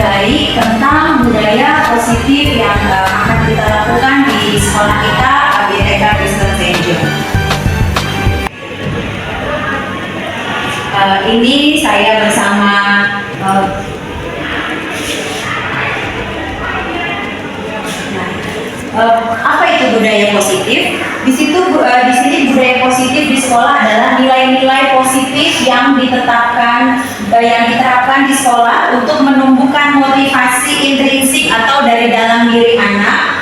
baik tentang budaya positif yang akan kita lakukan di sekolah kita, ABTK Kristen Angel. Ini saya bersama apa itu budaya positif? Di sini budaya positif di sekolah adalah nilai-nilai positif yang diterapkan di sekolah untuk menumbuhkan motivasi intrinsik atau dari dalam diri anak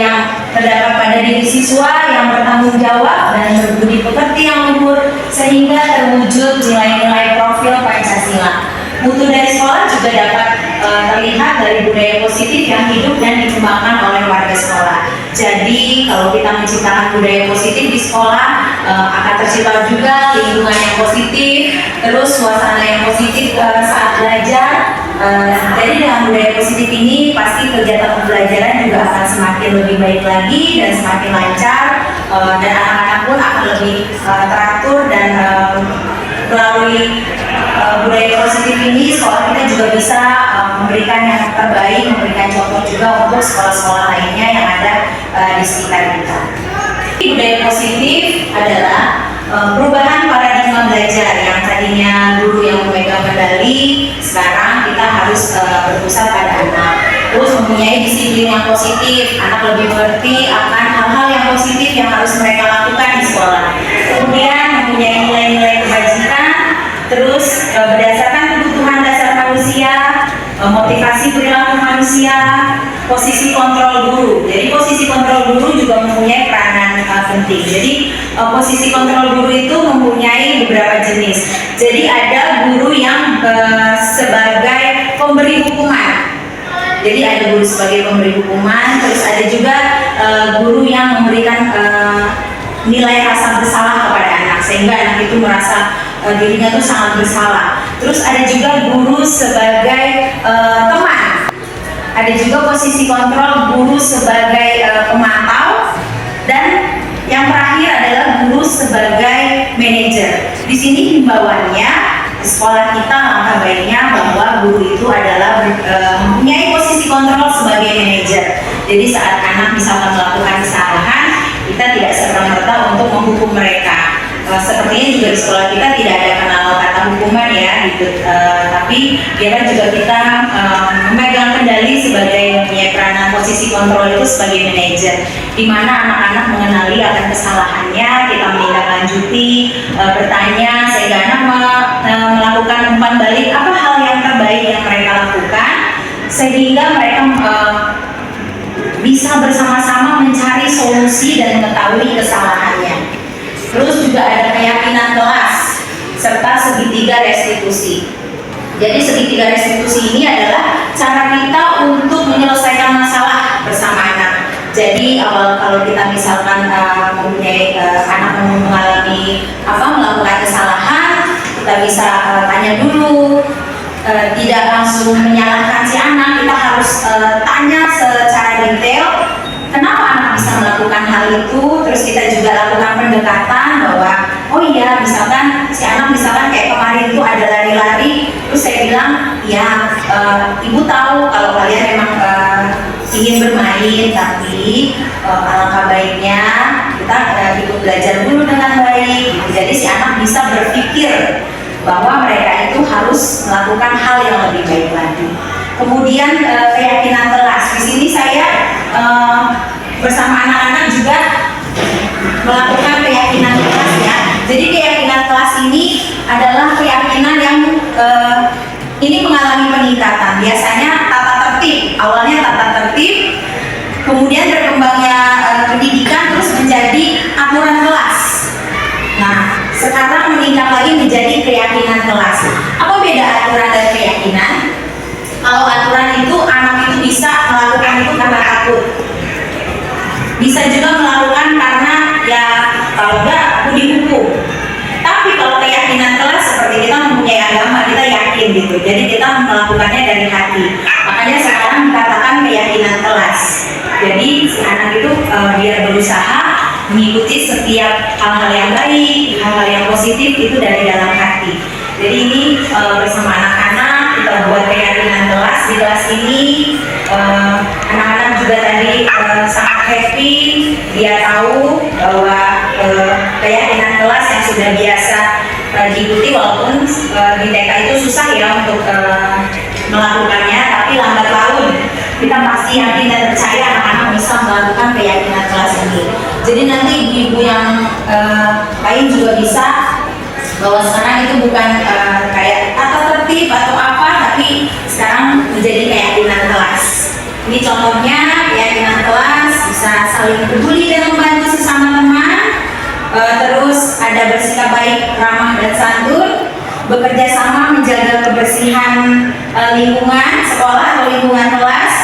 yang terdapat pada diri siswa yang bertanggung jawab dan berbudi pekerti yang luhur sehingga terwujud nilai-nilai profil Pancasila. Mutu dari sekolah juga dapat terlihat dari budaya positif yang hidup dan dikembangkan oleh warga sekolah. Jadi kalau kita menciptakan budaya positif di sekolah akan tercipta juga lingkungan yang positif, terus suasana yang positif saat belajar. Jadi dengan budaya positif ini pasti kegiatan pembelajaran juga akan semakin lebih baik lagi dan semakin lancar, dan anak-anak pun akan lebih teratur dan melalui budaya positif ini sekolah kita juga bisa memberikan yang terbaik, memberikan contoh juga untuk sekolah-sekolah lainnya yang ada di sekitar kita. Budaya positif adalah perubahan paradigma belajar yang tadinya guru yang memegang kendali, sekarang kita harus berpusat pada anak. Terus mempunyai disiplin yang positif, anak lebih mengerti akan hal-hal yang positif yang harus mereka lakukan di sekolah. Kemudian mempunyai nilai-nilai kebajikan, terus berdasarkan kebutuhan dasar manusia, motivasi perilaku manusia, posisi kontrol guru. Jadi posisi kontrol guru juga mempunyai peranan penting. Jadi posisi kontrol guru itu mempunyai beberapa jenis. Jadi ada guru yang sebagai pemberi hukuman. Jadi ada guru sebagai pemberi hukuman, terus ada juga guru yang memberikan nilai rasa bersalah kepada anak sehingga anak itu merasa dirinya tuh sangat bersalah. Terus ada juga guru sebagai teman. Ada juga posisi kontrol guru sebagai pemantau, dan yang terakhir adalah guru sebagai manajer. Di sini himbauannya sekolah kita langkah baiknya bahwa guru itu adalah mempunyai posisi kontrol sebagai manajer. Jadi saat anak misalkan melakukan kesalahan, kita tidak serta-merta untuk menghukum mereka. Sepertinya juga di sekolah kita tidak ada kenal kata hukuman ya, gitu. Tapi biarkan juga kita memegang kendali sebagai mempunyai peranan posisi kontrol itu sebagai manajer, di mana anak-anak mengenali akan kesalahannya, kita menindaklanjuti, bertanya sehingga anak melakukan umpan balik apa hal yang terbaik yang mereka lakukan, sehingga mereka bisa bersama-sama mencari solusi dan mengetahui kesalahannya. Terus juga ada keyakinan kelas serta segitiga restitusi. Jadi segitiga restitusi ini adalah cara kita untuk menyelesaikan masalah bersama anak. Jadi kalau kita misalkan mempunyai anak mengalami melakukan kesalahan, kita bisa tanya dulu, tidak langsung menyalahkan si anak. Kita harus tanya secara detail kenapa anak bisa melakukan hal itu. Terus kita juga lakukan pendekatan bahwa oh iya, misalkan si anak misalkan kayak kemarin itu ada lari-lari, terus saya bilang ya ibu tahu kalau kalian memang ingin bermain, tapi alangkah baiknya kita ikut belajar dulu dengan baik. Jadi si anak bisa berpikir bahwa mereka itu harus melakukan hal yang lebih baik lagi. Kemudian keyakinan kelas. Di sini saya bersama anak-anak juga melakukan keyakinan kelas ya. Jadi keyakinan kelas ini adalah keyakinan yang ini mengalami peningkatan. Biasanya tata tertib, awalnya tata tertib, kemudian berkembangnya pendidikan terus menjadi aturan kelas. Nah, sekarang meningkat lagi menjadi keyakinan kelas. Apa beda aturan dan keyakinan? Kalau aturan itu anak itu bisa melakukan itu karena takut, bisa juga melakukan karena ya kalau enggak aku dihukum. Tapi kalau keyakinan kelas seperti kita mempunyai agama, kita yakin gitu. Jadi kita melakukannya dari hati. Makanya sekarang dikatakan keyakinan kelas. Jadi si anak itu biar berusaha mengikuti setiap hal-hal yang baik, hal-hal yang positif itu dari dalam hati. Jadi ini bersama anak-anak kita buat keyakinan kelas. Di kelas ini anak-anak juga tadi sangat happy, dia tahu bahwa keyakinan kelas yang sudah biasa diikuti, walaupun di TK itu susah ya untuk melakukannya, tapi lambat laun kita pasti yakin dan percaya anak-anak bisa melakukan keyakinan kelas ini. Jadi nanti ibu-ibu yang lain juga bisa, bahwa sekarang itu bukan kayak tata tertib atau apa, tapi sekarang menjadi keyakinan kelas. Ini contohnya keyakinan kelas, bisa saling peduli dan membantu sesama teman, terus ada bersikap baik, ramah dan santun, bekerja sama menjaga kebersihan lingkungan sekolah atau lingkungan kelas,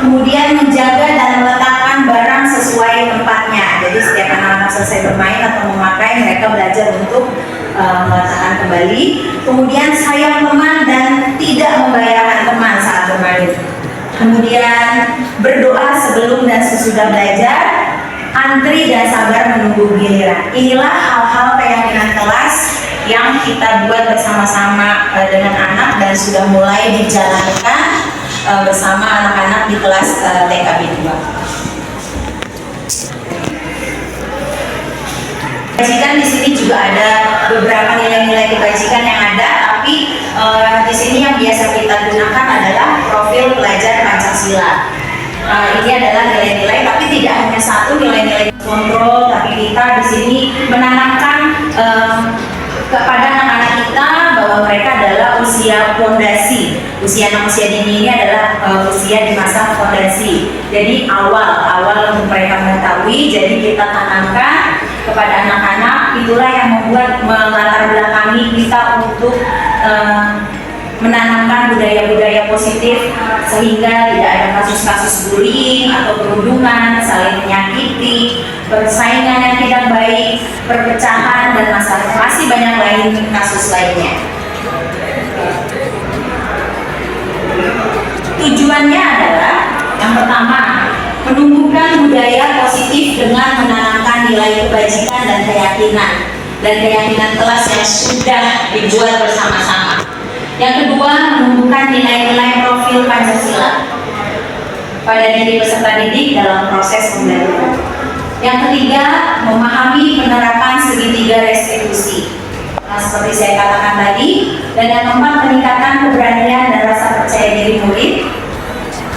kemudian menjaga dan meletakkan barang sesuai tempatnya. Jadi setiap anak-anak selesai bermain atau memakai, mereka belajar untuk meletakkan kembali. Kemudian sayang teman dan tidak membahayakan teman saat bermain. Kemudian berdoa sebelum dan sesudah belajar, antri dan sabar menunggu giliran. Inilah hal-hal keyakinan kelas yang kita buat bersama-sama dengan anak dan sudah mulai dijalankan bersama anak-anak di kelas TKB 2. Kebajikan di sini juga ada beberapa nilai-nilai kebajikan yang ada, tapi di sini yang biasa kita gunakan adalah profil pelajar Pancasila. Ini adalah nilai-nilai, tapi tidak hanya satu nilai-nilai kontrol, tapi kita di sini menanamkan kepada anak-anak kita bahwa mereka adalah usia fondasi. Usia dini ini adalah usia di masa fondasi. Jadi awal untuk mereka mengetahui. Jadi kita tanamkan kepada anak-anak, itulah yang membuat melatar belakangi kita untuk menanamkan budaya-budaya positif sehingga tidak ada kasus-kasus bullying atau perundungan, saling menyakiti, persaingan yang tidak baik, perpecahan dan masih banyak lain kasus lainnya. Tujuannya adalah yang pertama, menumbuhkan budaya positif dengan menanamkan nilai kebajikan dan keyakinan kelas yang sudah dibuat bersama-sama. Yang kedua, menumbuhkan nilai-nilai profil Pancasila pada diri peserta didik dalam proses pembelajaran. Yang ketiga, memahami penerapan segitiga restitusi. Seperti saya katakan tadi. Dan yang keempat, meningkatkan keberanian dan rasa percaya diri murid.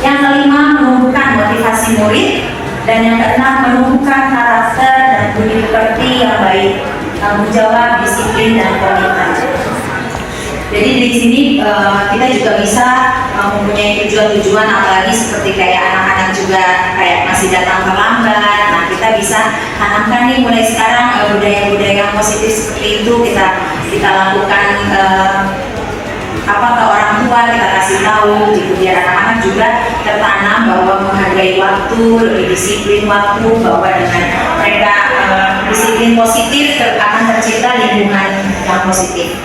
Yang kelima, menumbuhkan motivasi murid. Dan yang keenam, menumbuhkan karakter dan budi pekerti yang baik, tanggung jawab, disiplin, dan komitmen. Jadi di sini kita juga bisa mempunyai tujuan-tujuan, apalagi seperti kayak anak-anak juga kayak masih datang terlambat. Nah, kita bisa tanamkan nih mulai sekarang budaya-budaya positif seperti itu kita lakukan ke orang tua, kita kasih tahu gitu, biar anak-anak juga tertanam bahwa menghargai waktu, lebih disiplin waktu, bahwa dengan mereka disiplin positif akan tercipta lingkungan yang positif.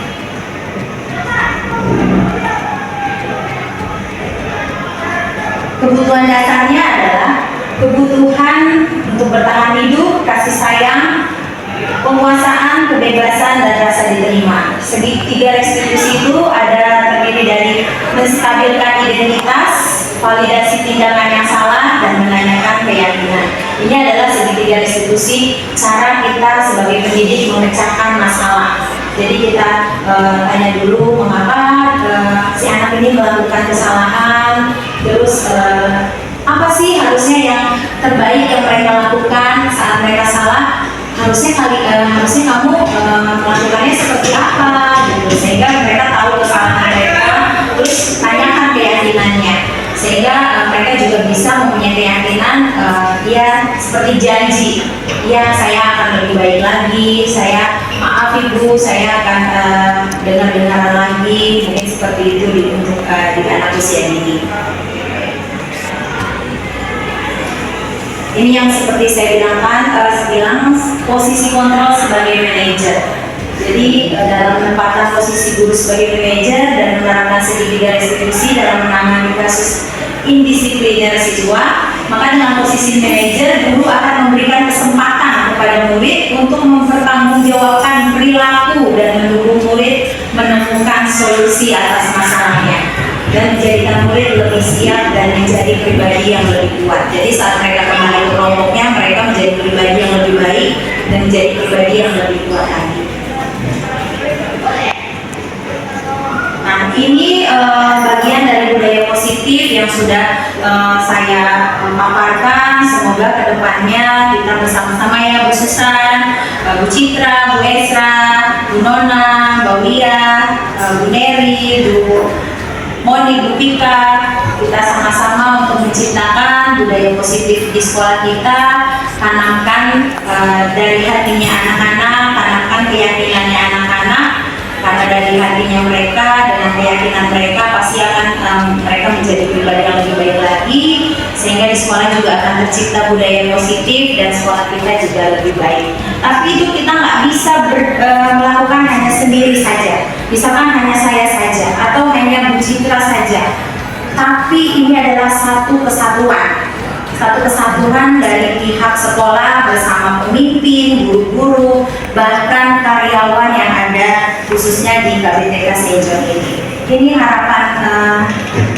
Kebutuhan dasarnya adalah kebutuhan untuk bertahan hidup, kasih sayang, penguasaan, kebebasan, dan rasa diterima. Segitiga restitusi itu terdiri dari menstabilkan identitas, validasi tindakan yang salah, dan menanyakan keyakinan. Ini adalah segitiga restitusi cara kita sebagai pendidik memecahkan masalah. Jadi kita tanya dulu mengapa si anak ini melakukan kesalahan, terus apa sih harusnya yang terbaik yang mereka lakukan saat mereka salah, harusnya kamu melakukannya seperti apa gitu, sehingga mereka tahu kesalahan mereka, terus tanyakan keyakinannya, sehingga mereka juga bisa mempunyai keyakinan ya seperti janji, ya saya akan lebih baik lagi, saya maaf ibu, saya akan dengar-dengaran lagi, mungkin seperti itu untuk di anak usia dini. Ini yang seperti saya bilang posisi kontrol sebagai manajer. Jadi dalam menempatkan posisi guru sebagai manajer dan menerapkan segitiga restitusi dalam menangani kasus indisipliner siswa, maka dengan posisi manajer, guru akan memberikan kesempatan kepada murid untuk mempertanggungjawabkan perilaku dan mendukung murid menemukan solusi atas masalahnya. kuat. Jadi saat mereka kembali ke kelompoknya, mereka menjadi pribadi yang lebih baik dan menjadi pribadi yang lebih kuat lagi. Nah, ini bagian dari budaya positif yang sudah saya paparkan. Semoga kedepannya kita bersama-sama ya Bu Susan, Bu Citra, Bu Esra, Bu Nona, Mbak Wia, Bu Neri, Bu Moni, Bu Pika, kita sama-sama untuk menciptakan budaya positif di sekolah kita. Tanamkan dari hatinya anak-anak, tanamkan keyakinannya anak-anak, karena dari hatinya mereka, dengan keyakinan mereka pasti akan mereka menjadi pribadi yang lebih baik lagi, sehingga di sekolah juga akan tercipta budaya positif dan sekolah kita juga lebih baik. Tapi itu kita nggak bisa melakukan hanya sendiri saja, misalkan hanya saya saja atau hanya Bu Citra saja, tapi ini adalah satu kesatuan dari pihak sekolah bersama pemimpin, guru-guru, bahkan karyawan yang ada khususnya di KBTK St. John ini. Ini harapan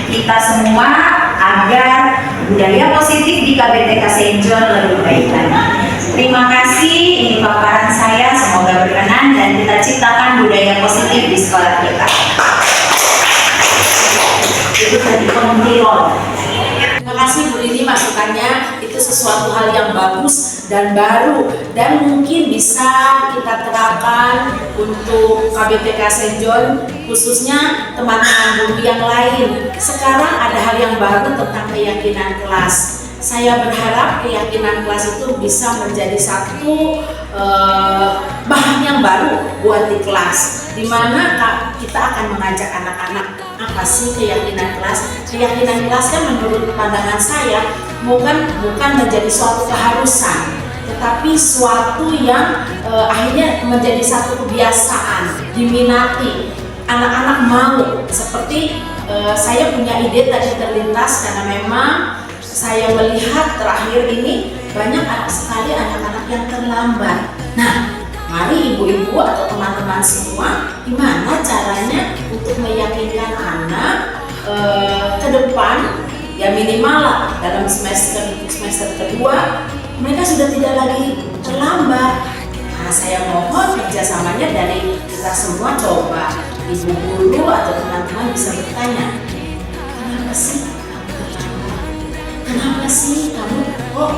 kita semua agar budaya positif di KBTK St. John lebih baik lagi. Terima kasih, ini paparan saya, semoga berkenan dan kita ciptakan budaya positif di sekolah kita. Itu tadi penguntilan. Terima kasih Bu Rini, masukannya itu sesuatu hal yang bagus dan baru dan mungkin bisa kita terapkan untuk KBTK St. John, khususnya teman-teman guru yang lain. Sekarang ada hal yang baru tentang keyakinan kelas. Saya berharap keyakinan kelas itu bisa menjadi satu bahan yang baru buat di kelas, di mana kita akan mengajak anak-anak apa sih keyakinan kelas. Keyakinan kelasnya menurut pandangan saya bukan menjadi suatu keharusan, tetapi suatu yang akhirnya menjadi satu kebiasaan, diminati. Anak-anak mau, seperti saya punya ide tadi terlintas karena memang saya melihat terakhir ini banyak sekali anak-anak yang terlambat. Nah, mari ibu-ibu atau teman-teman semua, gimana caranya untuk meyakinkan anak ke depan, ya minimal lah dalam semester kedua mereka sudah tidak lagi terlambat. Nah, saya mohon kerjasamanya dari kita semua. Coba ibu guru atau teman-teman bisa bertanya, kenapa sih kenapa sih kamu kok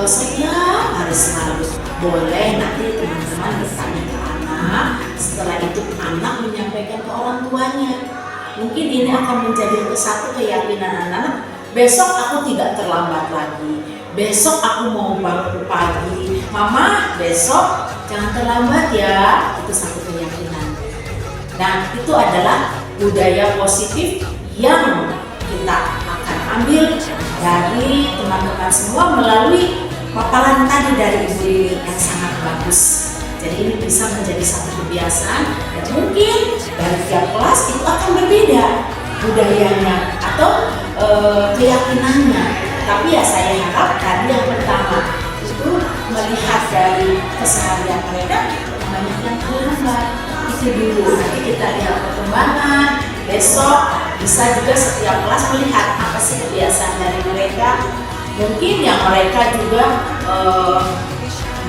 setiap hari selalu? Boleh nanti teman-teman bertanya ke anak, setelah itu anak menyampaikan ke orang tuanya. Mungkin ini akan menjadi satu keyakinan anak-anak, besok aku tidak terlambat lagi, besok aku mau bangun pagi, mama besok jangan terlambat ya. Itu satu keyakinan. Nah, itu adalah budaya positif yang kita akan ambil dari teman-teman semua melalui paparan tadi dari Ibu Rini yang sangat bagus. Jadi ini bisa menjadi satu kebiasaan dan mungkin dari tiap kelas itu akan berbeda budayanya atau keyakinannya. Tapi ya saya harap tadi yang pertama itu melihat dari keseharian mereka banyak yang terlambat. Itu dulu, nanti kita lihat perkembangan. Besok bisa juga setiap kelas melihat apa sih kebiasaan dari mereka. Mungkin yang mereka juga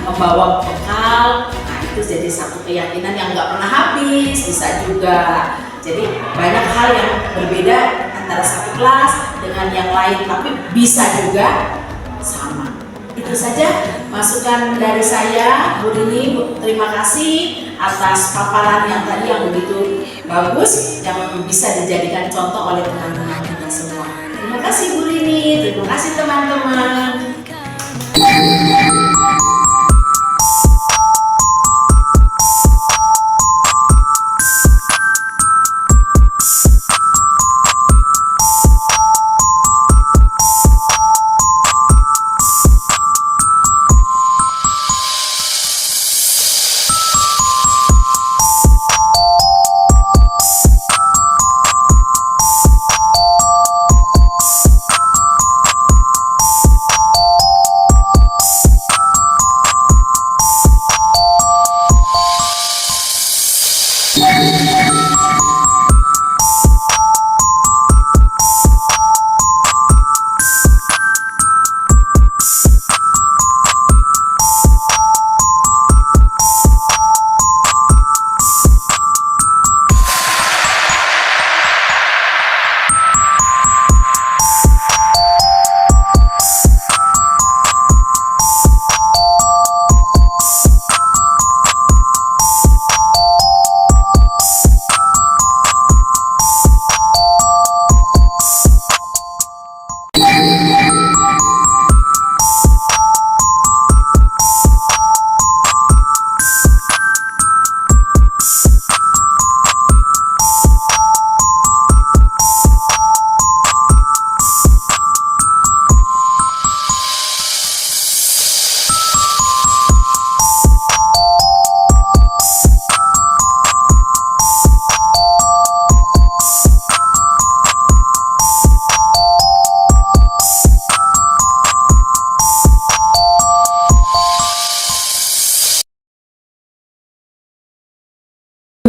membawa bekal. Nah, itu jadi satu keyakinan yang nggak pernah habis, bisa juga. Jadi banyak hal yang berbeda antara satu kelas dengan yang lain, tapi bisa juga sama. Itu saja masukan dari saya, Bu Rini. Terima kasih atas paparan yang tadi yang begitu bagus, yang bisa dijadikan contoh oleh teman-teman kita semua. Terima kasih Bu Rini, terima kasih teman-teman.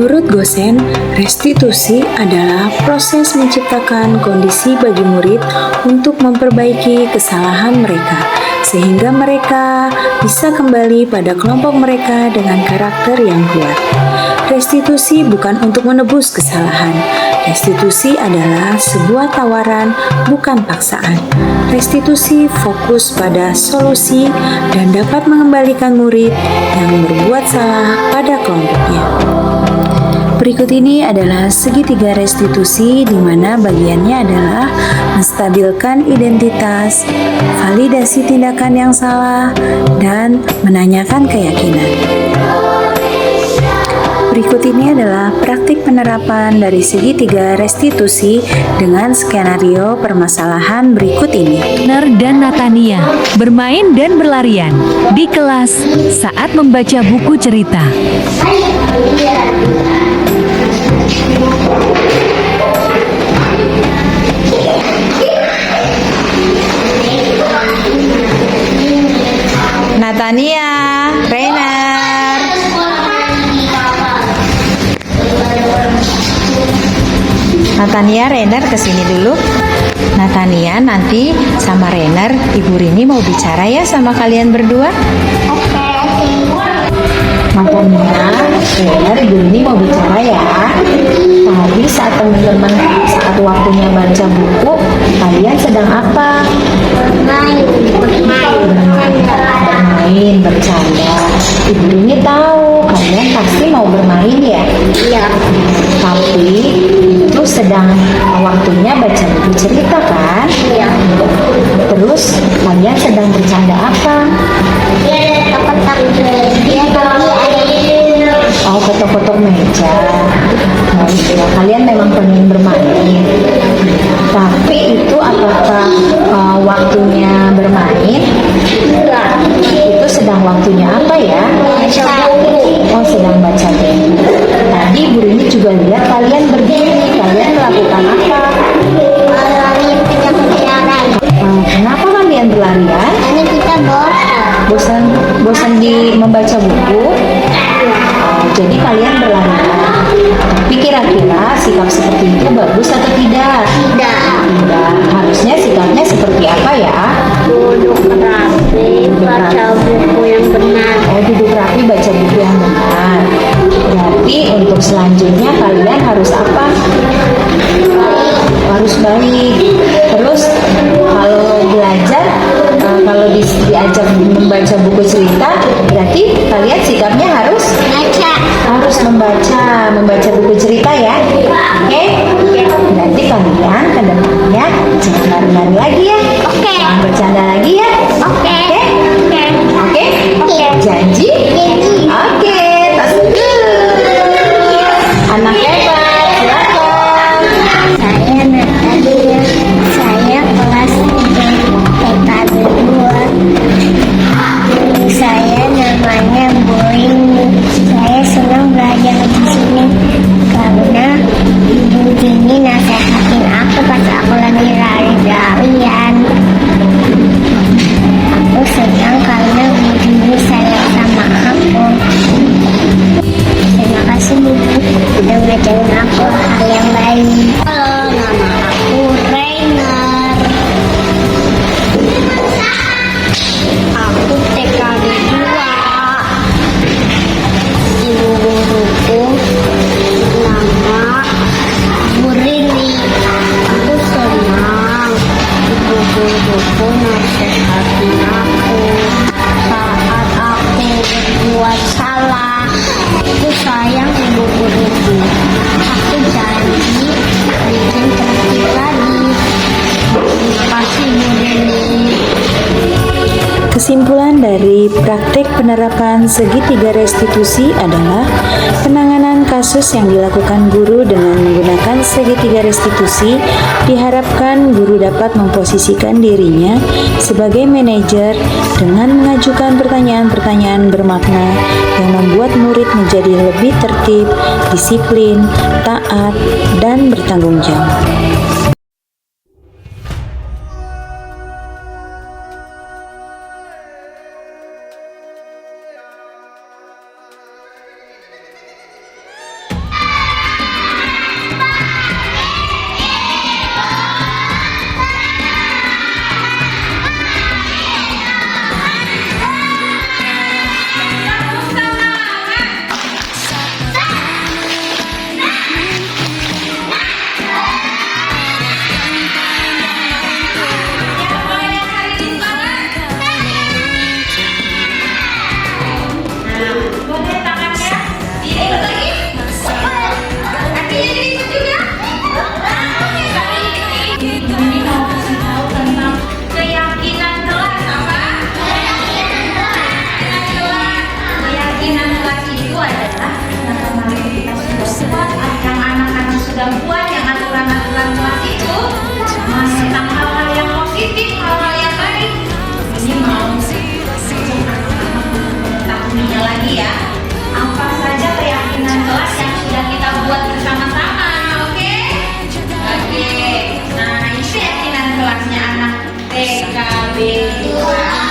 Menurut Gosen, restitusi adalah proses menciptakan kondisi bagi murid untuk memperbaiki kesalahan mereka, sehingga mereka bisa kembali pada kelompok mereka dengan karakter yang kuat. Restitusi bukan untuk menebus kesalahan. Restitusi adalah sebuah tawaran, bukan paksaan. Restitusi fokus pada solusi dan dapat mengembalikan murid yang berbuat salah pada kelompoknya. Berikut ini adalah segitiga restitusi di mana bagiannya adalah menstabilkan identitas, validasi tindakan yang salah, dan menanyakan keyakinan. Berikut ini adalah praktik penerapan dari segitiga restitusi dengan skenario permasalahan berikut ini. Rainer dan Natania bermain dan berlarian di kelas saat membaca buku cerita. Natania, Rainer. Natania, Rainer kesini dulu. Natania, nanti sama Rainer, Ibu Rini mau bicara ya sama kalian berdua. Natania, Rainer, Ibu Rini mau bicara ya. Tadi saat teman-teman saat waktunya baca buku, kalian sedang apa? Bermain, bercanda. Ibu Rini tahu kalian pasti mau bermain ya. Iya. Tapi itu sedang waktunya baca buku cerita kan? Iya. Terus kalian sedang bercanda apa? Oh, ketok-ketok meja. Baik ya, kalian memang pengen bermain. Tapi itu apakah waktunya bermain? Enggak. Itu sedang waktunya apa ya? Oh, sedang baca buku. Tadi Bu Rini juga lihat kalian berdiri. Kalian melakukan apa? Kenapa kalian berlarian? Ini kita bosan. Bosan di membaca buku? Jadi kalian berlarian. Tapi kira-kira sikap seperti itu bagus atau tidak? Tidak. Harusnya sikapnya seperti apa ya? Duduk rapi, baca buku yang benar. Oh, duduk rapi, baca buku yang benar. Berarti untuk selanjutnya kalian harus apa? Harus baik. Terus kalau belajar, kalau diajak membaca buku cerita, berarti kalian sikapnya harus membaca buku cerita ya. Oke? Berarti kalian ke depannya jangan lari-lari lagi ya. Jangan bercanda lagi ya. Oke? Janji? Oke, tas dulu. Anak hebat, silakan. Saya Natalia, saya kelas 3 TK 2. Saya namanya Boing. Saya senang belajar di sini karena Ibu Rini nasehatin aku pas aku lagi lari-larian. Aku senang karena Bu Rini sayang sama aku. Terima kasih Bu udah ngajarin aku hal yang baik. Halo, nama aku Rainer. Aku TK 2. Ibu guruku nama Bu Rini. Aku senang ibu guruku nasehatin aku saat aku berbuat salah. Aku sayang ibu guruku. Aku janji bikin tertib lagi. Terima kasih Bu Rini. Kesimpulan dari praktik penerapan segitiga restitusi adalah penanganan kasus yang dilakukan guru dengan menggunakan segitiga restitusi diharapkan guru dapat memposisikan dirinya sebagai manajer dengan mengajukan pertanyaan-pertanyaan bermakna yang membuat murid menjadi lebih tertib, disiplin, taat, dan bertanggung jawab. gangguan yang aturan-aturan kelas itu tentang hal-hal yang positif, hal-hal yang baik. Ini mau mengetahuinya lagi ya. Apa saja keyakinan kelas yang sudah kita buat bersama-sama, oke? Oke. Nah, ini keyakinan kelasnya anak TKB 2.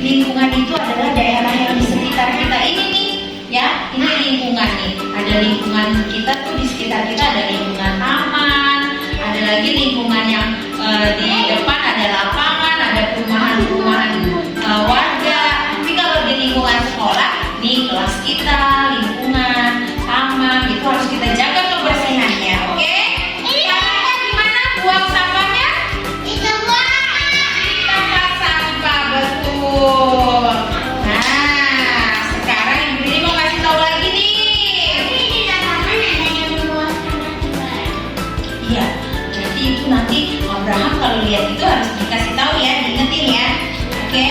Lingkungan itu adalah daerah yang di sekitar kita ini nih, ya. Ini lingkungan nih. Ada lingkungan kita tuh di sekitar kita ada lingkungan taman, ada lagi lingkungan yang di depan ada lapangan, ada perumahan-perumahan warga. Tapi kalau di lingkungan sekolah, nih kelas kita, lingkungan taman itu harus kita jaga kebersihannya, oke? Caranya gimana buang sampahnya? Di tempat sampah, betul. Nah, sekarang Ibu ini mau kasih tahu lagi nih. Iya, jadi itu nanti Abraham kalau lihat itu harus dikasih tahu ya, diingetin ya, oke?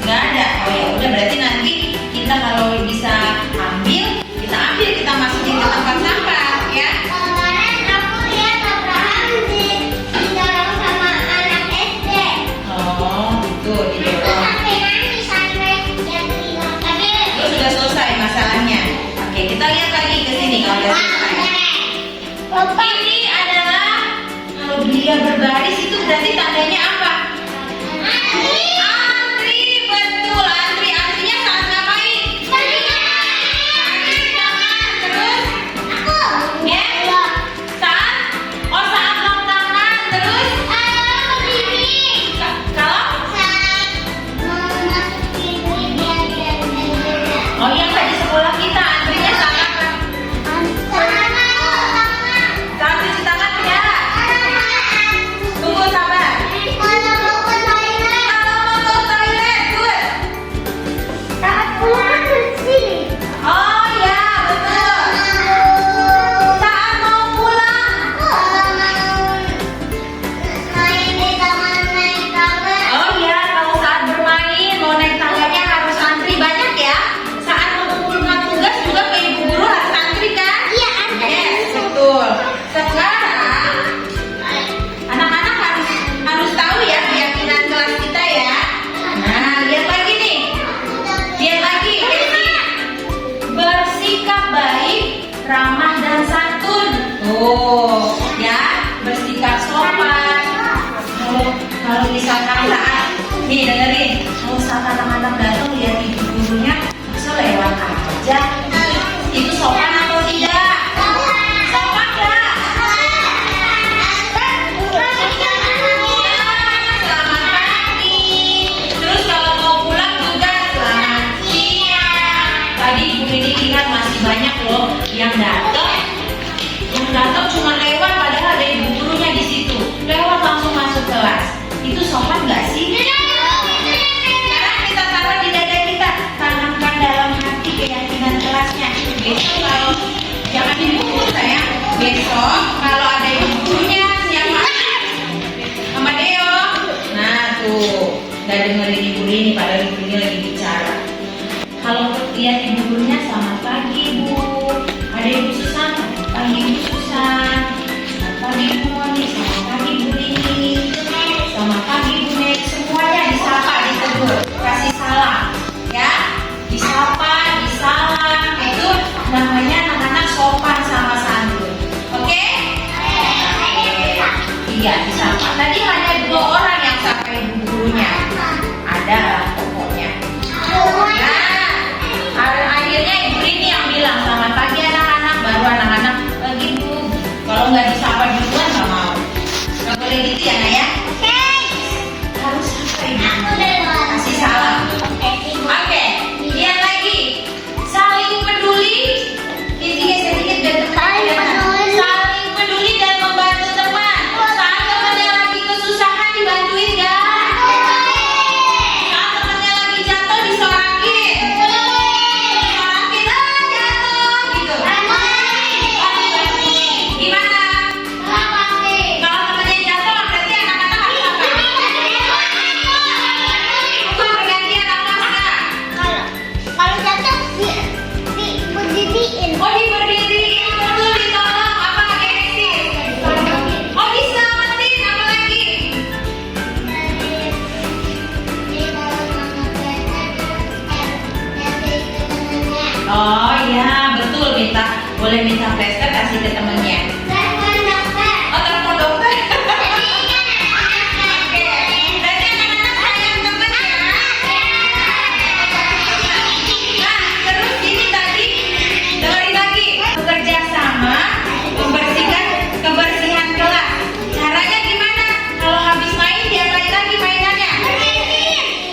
Nggak ada. Oh ya udah, berarti nanti kita kalau bisa ambil, kita masukin ke tempat sampah ya. Kemarin aku lihat Abraham didorong sama anak SD. Oh, gitu, didorong. Sampai nangis sampai jatuh. Tapi Itu sudah selesai masalahnya. Oke, kita lihat lagi ke sini kalau udah selesai. Ini adalah kalau dia berbaris itu berarti tandanya apa? Antri, betul. Antrinya saat ngapain? Terus? Ya? Saat rong tangan. Terus? Kalau? Oh yang tadi sekolah kita antrinya saat apa? Saat cuci tangan ya? Tunggu sabar. Nih dengerin, kalau saat anak-anak datang lihat ibu gurunya, masa lewat aja. Itu sopan atau tidak? Sopan nggak? Selamat pagi. Terus kalau mau pulang juga selamat siang. Tadi ibu ini lihat masih banyak loh yang datang. Yang datang cuma lewat, padahal ada ibu gurunya di situ. Lewat langsung masuk kelas. Itu sopan nggak sih? Sekarang kita taruh di dada kita, tanamkan dalam hati keyakinan kelasnya. Besok kalau jangan dibungkus sayang. Besok kalau ada ibu gurunya siapa? Sama Deo. Nah tuh, udah dengerin ibu ini padahal ibu ini lagi bicara. Kalau lihat ibu gurunya, selamat pagi Bu. Ada Ibu Susan, pagi Ibu Susan. Selamat pagi Bu Moni, selamat pagi Bu Lini. Selamat pagi Bu Nek. Semuanya disapa, ditegur, kasih salam, ya. Disapa, disalam, itu namanya anak-anak sopan sama santun. Oke? Iya, disapa. Tadi hanya 2 orang yang sapa ibu gurunya. Ada lah pokoknya. Nah, akhirnya ibu ini yang bilang selamat pagi anak-anak, baru anak-anak lagi Bu. Kalau nggak disapa duluan nggak mau. Nggak boleh gitu ya Nak ya? Harus sapa ibu. Kasih salam. Oke, lihat lagi. Saling peduli. Sedikit dan teman. Saling peduli dan membantu teman. Saat temannya lagi kesusahan dibantuin nggak? Saat temannya lagi jatuh disorakin. Disorakin jatuh gitu. Gimana? Kalau temannya jatuh berarti anak-anak harus apa? Pergantian apa enggak? Kalau jatuh berdiriin. Oh diberdiriin, betul, ditolong, apa gengsi? Oh diselamatin, apa lagi? Oh iya, betul, boleh minta plester kasih ke temennya. Oh telepon dokter. Oke, berarti anak-anak sayang temen ya. Nah, terus ini tadi dengerin lagi, bekerja sama membersihkan kebersihan kelas. Caranya gimana? Kalau habis main diapain lagi mainannya?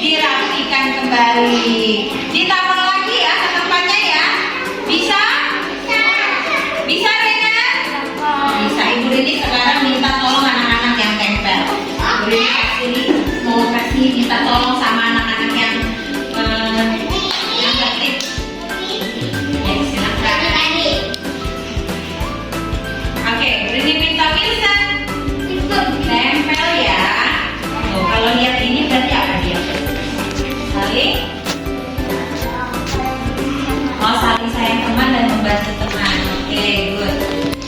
Dirapikan kembali. Ditambah lagi ya ke tempatnya ya. Bisa? Bisa Rena? Bisa. Ibu Rini sekarang minta tolong anak-anak yang tempel. Ibu Rini mau kasih minta tolong sama anak-anak yang tertib. Ya silakan. Oke, Ibu Rini minta Wilson tempel ya. Tuh, kalau lihat ini berarti apa dia? Saling. Oh, saling sayang teman dan membantu teman. Oke, good.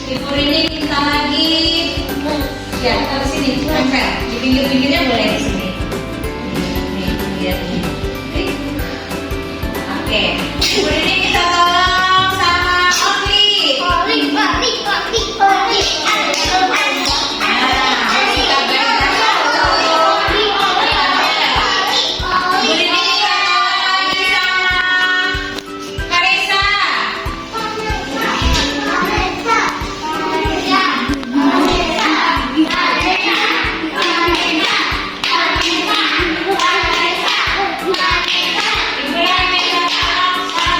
Ibu Rini minta lagi. Ya, taruh sini, tempel. Di pinggir-pinggirnya boleh di sini. Nih, lihat ini. Oke. Ibu Rini minta tolong sama Oli.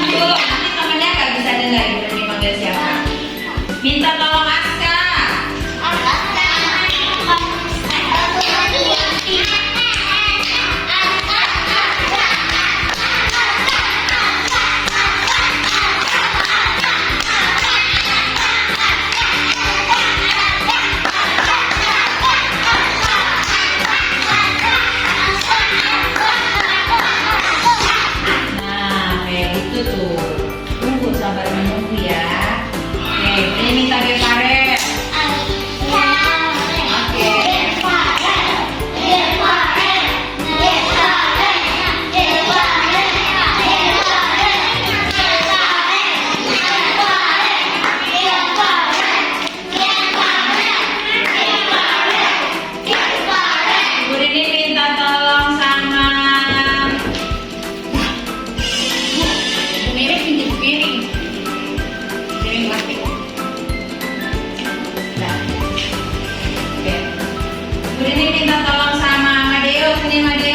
Ibu yang ada